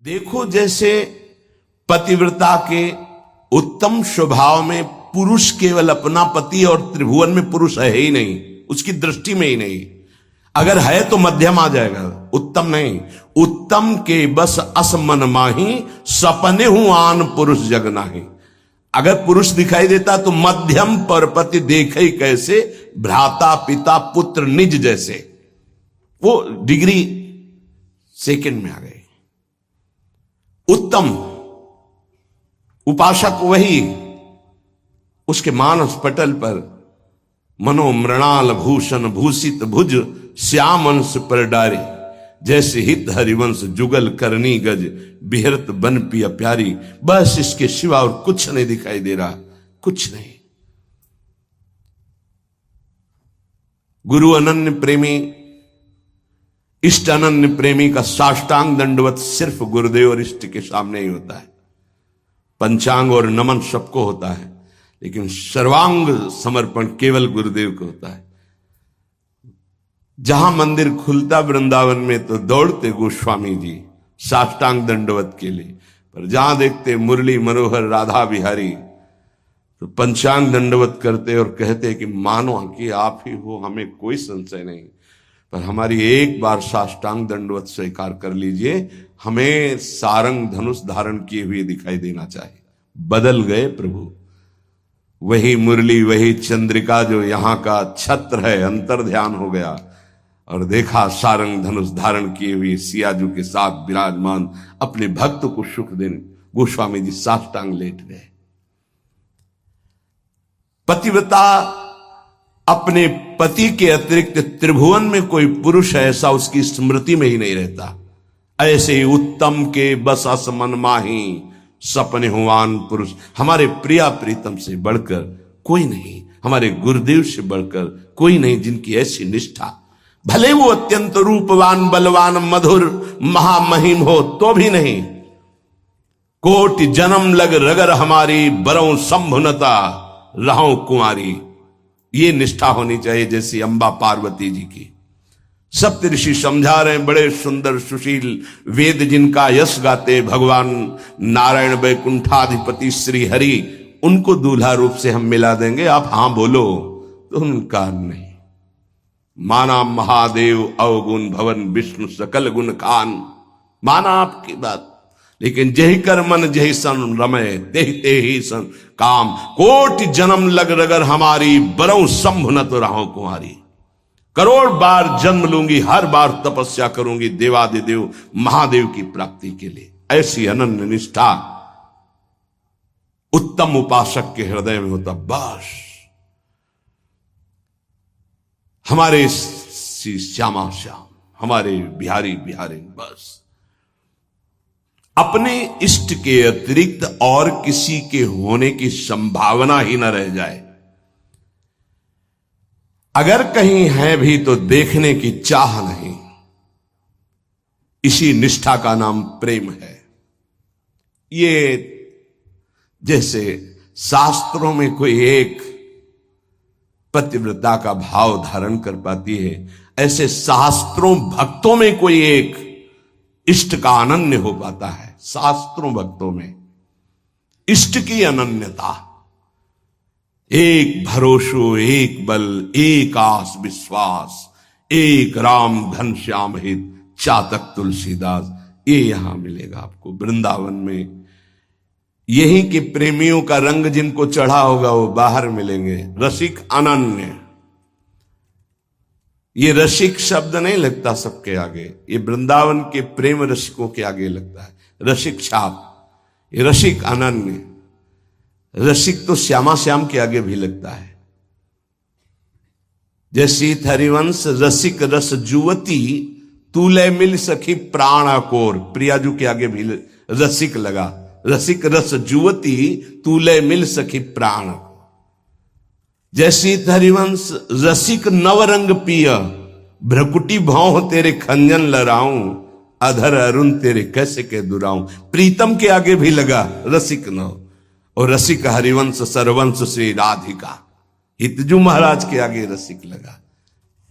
देखो जैसे पतिव्रता के उत्तम स्वभाव में पुरुष केवल अपना पति और त्रिभुवन में पुरुष है ही नहीं, उसकी दृष्टि में ही नहीं। अगर है तो मध्यम आ जाएगा, उत्तम नहीं। उत्तम के बस असमन माही सपने हूं आन पुरुष जग नाही। अगर पुरुष दिखाई देता तो मध्यम परपति देखे कैसे, भ्राता पिता पुत्र निज जैसे। वो डिग्री सेकंड में आ गई। उत्तम उपासक वही, उसके मानस पटल पर मनो मृणाल भूषण भूषित भुज श्याम अंश पर डारे, जैसे हित हरिवंश जुगल करनी गज बिहरत बन पिया प्यारी। बस इसके सिवा और कुछ नहीं दिखाई दे रहा, कुछ नहीं। गुरु अनन्य प्रेमी, इष्ट अनन्य प्रेमी का साष्टांग दंडवत सिर्फ गुरुदेव और इष्ट के सामने ही होता है। पंचांग और नमन सबको होता है, लेकिन सर्वांग समर्पण केवल गुरुदेव को होता है। जहां मंदिर खुलता वृंदावन में तो दौड़ते गोस्वामी जी साष्टांग दंडवत के लिए, पर जहां देखते मुरली मनोहर राधा बिहारी तो पंचांग दंडवत करते और कहते कि मानो कि आप ही हो, हमें कोई संशय नहीं, पर हमारी एक बार साष्टांग दंडवत स्वीकार कर लीजिए, हमें सारंग धनुष धारण किए हुए दिखाई देना चाहिए। बदल गए प्रभु। वही मुरली वही चंद्रिका जो यहां का छत्र है, अंतर ध्यान हो गया और देखा सारंग धनुष धारण किए हुए सियाजू के साथ विराजमान अपने भक्त को सुख देने गोस्वामी जी साष्टांग लेट गए। पतिव्रता अपने पति के अतिरिक्त त्रिभुवन में कोई पुरुष है ऐसा उसकी स्मृति में ही नहीं रहता। ऐसे ही उत्तम के बस असमन माही सपने हुआन पुरुष। हमारे प्रिया प्रीतम से बढ़कर कोई नहीं, हमारे गुरुदेव से बढ़कर कोई नहीं, जिनकी ऐसी निष्ठा। भले वो अत्यंत रूपवान बलवान मधुर महामहिम हो तो भी नहीं। कोटि जन्म लग रगर हमारी बरौ संभुनता रहो कुमारी। ये निष्ठा होनी चाहिए जैसी अंबा पार्वती जी की। सप्त ऋषि समझा रहे हैं, बड़े सुंदर सुशील वेद जिनका यश गाते भगवान नारायण वैकुंठाधिपति श्री हरि, उनको दूल्हा रूप से हम मिला देंगे, आप हां बोलो तो उनका नहीं। माना महादेव अवगुण भवन विष्णु सकल गुण खान। माना आपकी बात, लेकिन जही कर मन जही सन रमय ते ही सन काम। कोटि जन्म लग रगर हमारी बरौ संभ न तो रहो कुमारी। करोड़ बार जन्म लूंगी, हर बार तपस्या करूंगी देवादिदेव महादेव की प्राप्ति के लिए। ऐसी अनन्य निष्ठा उत्तम उपासक के हृदय में होता। बस हमारे श्यामा श्याम, हमारे बिहारी बिहारी, बस अपने इष्ट के अतिरिक्त और किसी के होने की संभावना ही न रह जाए। अगर कहीं है भी तो देखने की चाह नहीं। इसी निष्ठा का नाम प्रेम है। ये जैसे शास्त्रों में कोई एक पतिव्रता का भाव धारण कर पाती है, ऐसे शास्त्रों भक्तों में कोई एक इष्ट का अनन्य हो पाता है। शास्त्रों भक्तों में इष्ट की अनन्यता, एक भरोसो एक बल एक आस विश्वास, एक राम घनश्याम हित चातक तुलसीदास, ये यहां मिलेगा आपको वृंदावन में। यही के प्रेमियों का रंग जिनको चढ़ा होगा वो बाहर मिलेंगे। रसिक अनन्य, ये रसिक शब्द नहीं लगता सबके आगे, ये वृंदावन के प्रेम रसिकों के आगे लगता है। रसिक छाप, ये रसिक अनन्य। रसिक तो श्यामा श्याम के आगे भी लगता है। जैसी हरिवंश रसिक रस जुवती तूले मिल सखी प्राण अकोर। प्रियाजू के आगे भी रसिक लगा। रसिक रस जुवती तूले मिल सखी प्राण। जैसी हरिवंश रसिक नवरंग पिय भ्रकुटी भौं तेरे खंजन लड़ाऊं, अधर अरुण तेरे कैसे के दुराऊं। प्रीतम के आगे भी लगा रसिक नव। और रसिक हरिवंश सरवंश श्री राधिका, हितजू महाराज के आगे रसिक लगा।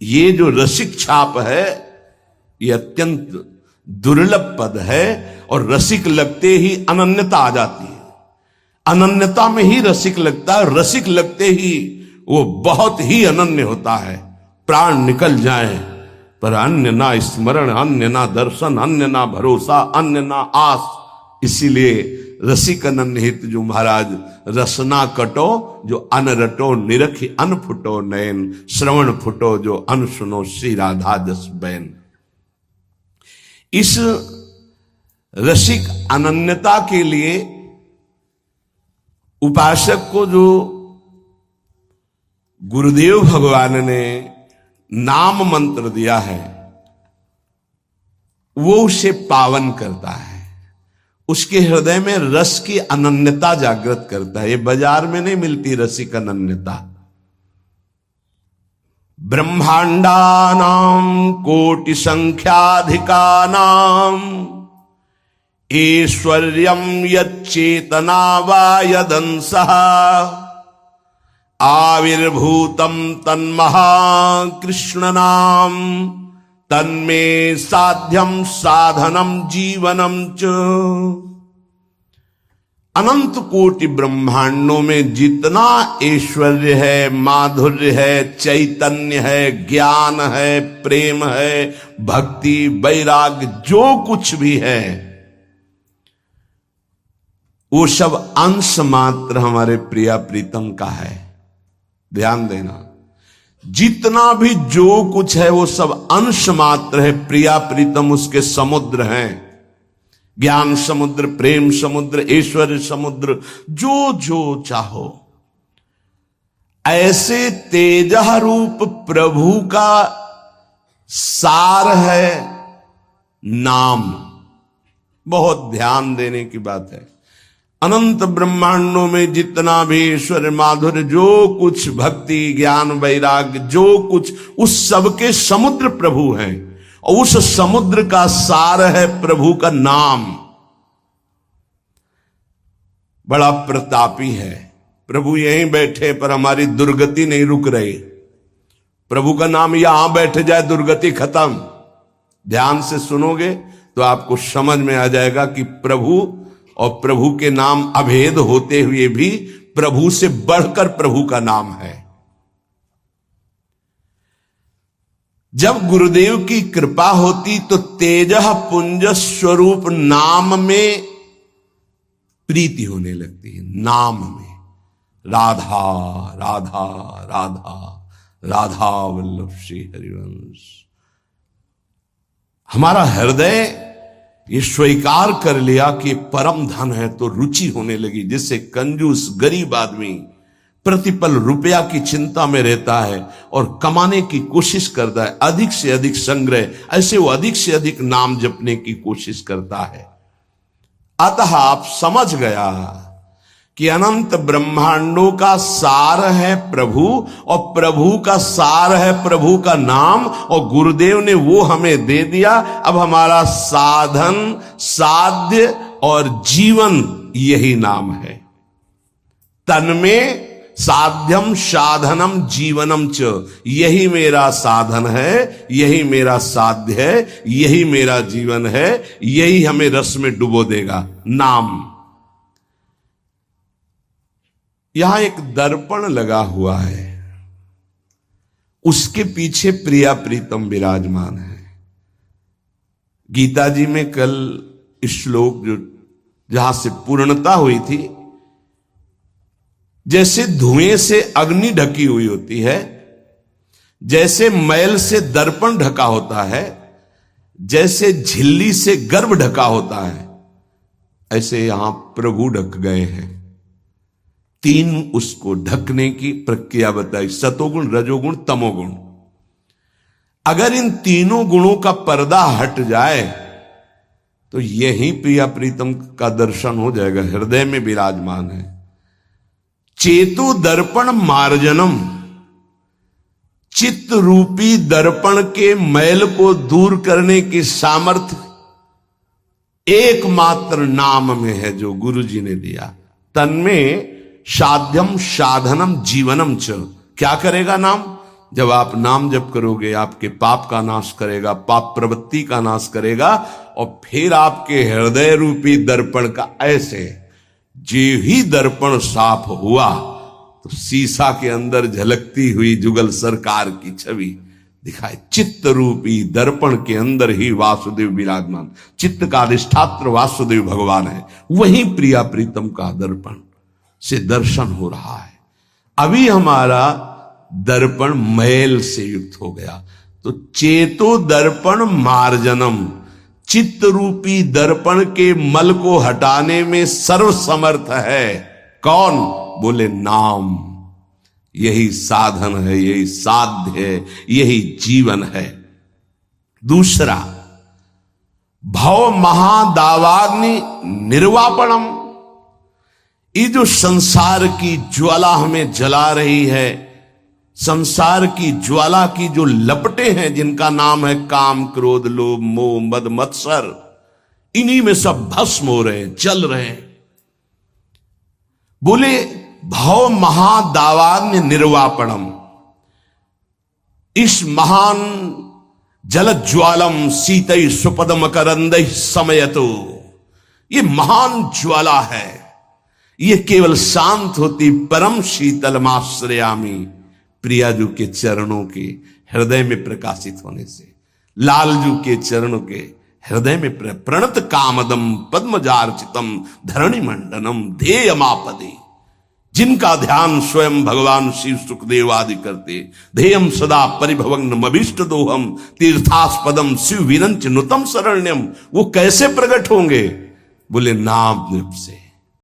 ये जो रसिक छाप है ये अत्यंत दुर्लभ पद है और रसिक लगते ही अनन्यता आ जाती है। अनन्यता में ही रसिक लगता है, रसिक लगते ही वो बहुत ही अनन्य होता है। प्राण निकल जाए पर अन्य ना स्मरण, अन्य ना दर्शन, अन्य ना भरोसा, अन्य ना आस। इसीलिए रसिक अनन्य हित जो महाराज, रसना कटो जो अन रटो, निरखी अन फुटो नयन, श्रवण फुटो जो अन सुनो, श्री राधा जस बैन। इस रसिक अनन्यता के लिए उपासक को जो गुरुदेव भगवान ने नाम मंत्र दिया है वो उसे पावन करता है, उसके हृदय में रस की अनन्यता जागृत करता है। ये बाजार में नहीं मिलती रसिक अनन्यता। ब्रह्मांडानां कोटि संख्याधिकानां ऐश्वर्यं यच्चेतना वा यदंसः आविर्भूतं तन्महाकृष्ण नाम तन्मे साध्यम साधनम जीवनम च। अनंत कोटि ब्रह्मांडों में जितना ऐश्वर्य है, माधुर्य है, चैतन्य है, ज्ञान है, प्रेम है, भक्ति, वैराग्य, जो कुछ भी है वो सब अंश मात्र हमारे प्रिया प्रीतम का है। ध्यान देना, जितना भी जो कुछ है वो सब अंश मात्र है। प्रिया प्रीतम उसके समुद्र हैं, ज्ञान समुद्र, प्रेम समुद्र, ऐश्वर्य समुद्र, जो जो चाहो। ऐसे तेजः रूप प्रभु का सार है नाम। बहुत ध्यान देने की बात है। अनंत ब्रह्मांडों में जितना भी ईश्वर, माधुर्य, जो कुछ, भक्ति, ज्ञान, वैराग्य, जो कुछ, उस सबके समुद्र प्रभु हैं और उस समुद्र का सार है प्रभु का नाम। बड़ा प्रतापी है प्रभु। यहीं बैठे पर हमारी दुर्गति नहीं रुक रही। प्रभु का नाम यहां बैठ जाए दुर्गति खत्म। ध्यान से सुनोगे तो आपको समझ में आ जाएगा कि प्रभु और प्रभु के नाम अभेद होते हुए भी प्रभु से बढ़कर प्रभु का नाम है। जब गुरुदेव की कृपा होती तो तेजः पुंज स्वरूप नाम में प्रीति होने लगती है। नाम में राधा राधा राधा राधा वल्लभ श्री हरिवंश। हमारा हृदय ये स्वीकार कर लिया कि परम धन है तो रुचि होने लगी। जिससे कंजूस गरीब आदमी प्रतिपल रुपया की चिंता में रहता है और कमाने की कोशिश करता है, अधिक से अधिक संग्रह, ऐसे वो अधिक से अधिक नाम जपने की कोशिश करता है। अतः आप समझ गया कि अनंत ब्रह्मांडों का सार है प्रभु और प्रभु का सार है प्रभु का नाम, और गुरुदेव ने वो हमें दे दिया। अब हमारा साधन, साध्य और जीवन यही नाम है। तन्मे साध्यम साधनम जीवनम च। यही मेरा साधन है, यही मेरा साध्य है, यही मेरा जीवन है, यही हमें रस में डुबो देगा। नाम। यहां एक दर्पण लगा हुआ है, उसके पीछे प्रिया प्रीतम विराजमान है। गीता जी में कल श्लोक जो जहां से पूर्णता हुई थी, जैसे धुएं से अग्नि ढकी हुई होती है, जैसे मैल से दर्पण ढका होता है, जैसे झिल्ली से गर्भ ढका होता है, ऐसे यहां प्रभु ढक गए हैं। तीन उसको ढकने की प्रक्रिया बताई, सतोगुण, रजोगुण, तमोगुण। अगर इन तीनों गुणों का पर्दा हट जाए तो यही प्रिया प्रीतम का दर्शन हो जाएगा। हृदय में विराजमान है। चेतु दर्पण मार्जनम। चित्त रूपी दर्पण के मैल को दूर करने की सामर्थ्य एकमात्र नाम में है जो गुरु जी ने दिया। तन्में साध्यम साधनम जीवनम च। क्या करेगा नाम? जब आप नाम जप करोगे आपके पाप का नाश करेगा, पाप प्रवृत्ति का नाश करेगा और फिर आपके हृदय रूपी दर्पण का ऐसे जे ही दर्पण साफ हुआ तो शीशा के अंदर झलकती हुई जुगल सरकार की छवि दिखाए। चित्त रूपी दर्पण के अंदर ही वासुदेव विराजमान, चित्त का अधिष्ठात्र वासुदेव भगवान है, वही प्रिया प्रीतम का दर्पण से दर्शन हो रहा है। अभी हमारा दर्पण मैल से युक्त हो गया, तो चेतो दर्पण मार्जनम, चित्त रूपी दर्पण के मल को हटाने में सर्वसमर्थ है कौन? बोले नाम। यही साधन है, यही साध्य है, यही जीवन है। दूसरा, भव महादावाग्नि निर्वापणम, ये जो संसार की ज्वाला हमें जला रही है, संसार की ज्वाला की जो लपटे हैं जिनका नाम है काम क्रोध लोभ मोह मद मत्सर, इन्हीं में सब भस्म हो रहे हैं, जल रहे हैं। बोले भव महादावाग्नि निर्वापणम, इस महान जल ज्वालम शीतई सुपदम करंद समयतो, ये महान ज्वाला है, ये केवल शांत होती परम शीतलमाश्रयामी, प्रियाजू के चरणों के हृदय में प्रकाशित होने से, लालजू के चरणों के हृदय में प्रणत कामदम पद्मजार्चितम धरणि मंडनम ध्येयमापदे, जिनका ध्यान स्वयं भगवान शिव सुखदेव आदि करते, ध्येयम सदा परिभवग्नमभीष्ट दोहम तीर्थास्पदम शिव विरंच नुतम शरण्यम, वो कैसे प्रकट होंगे? बोले नाम से,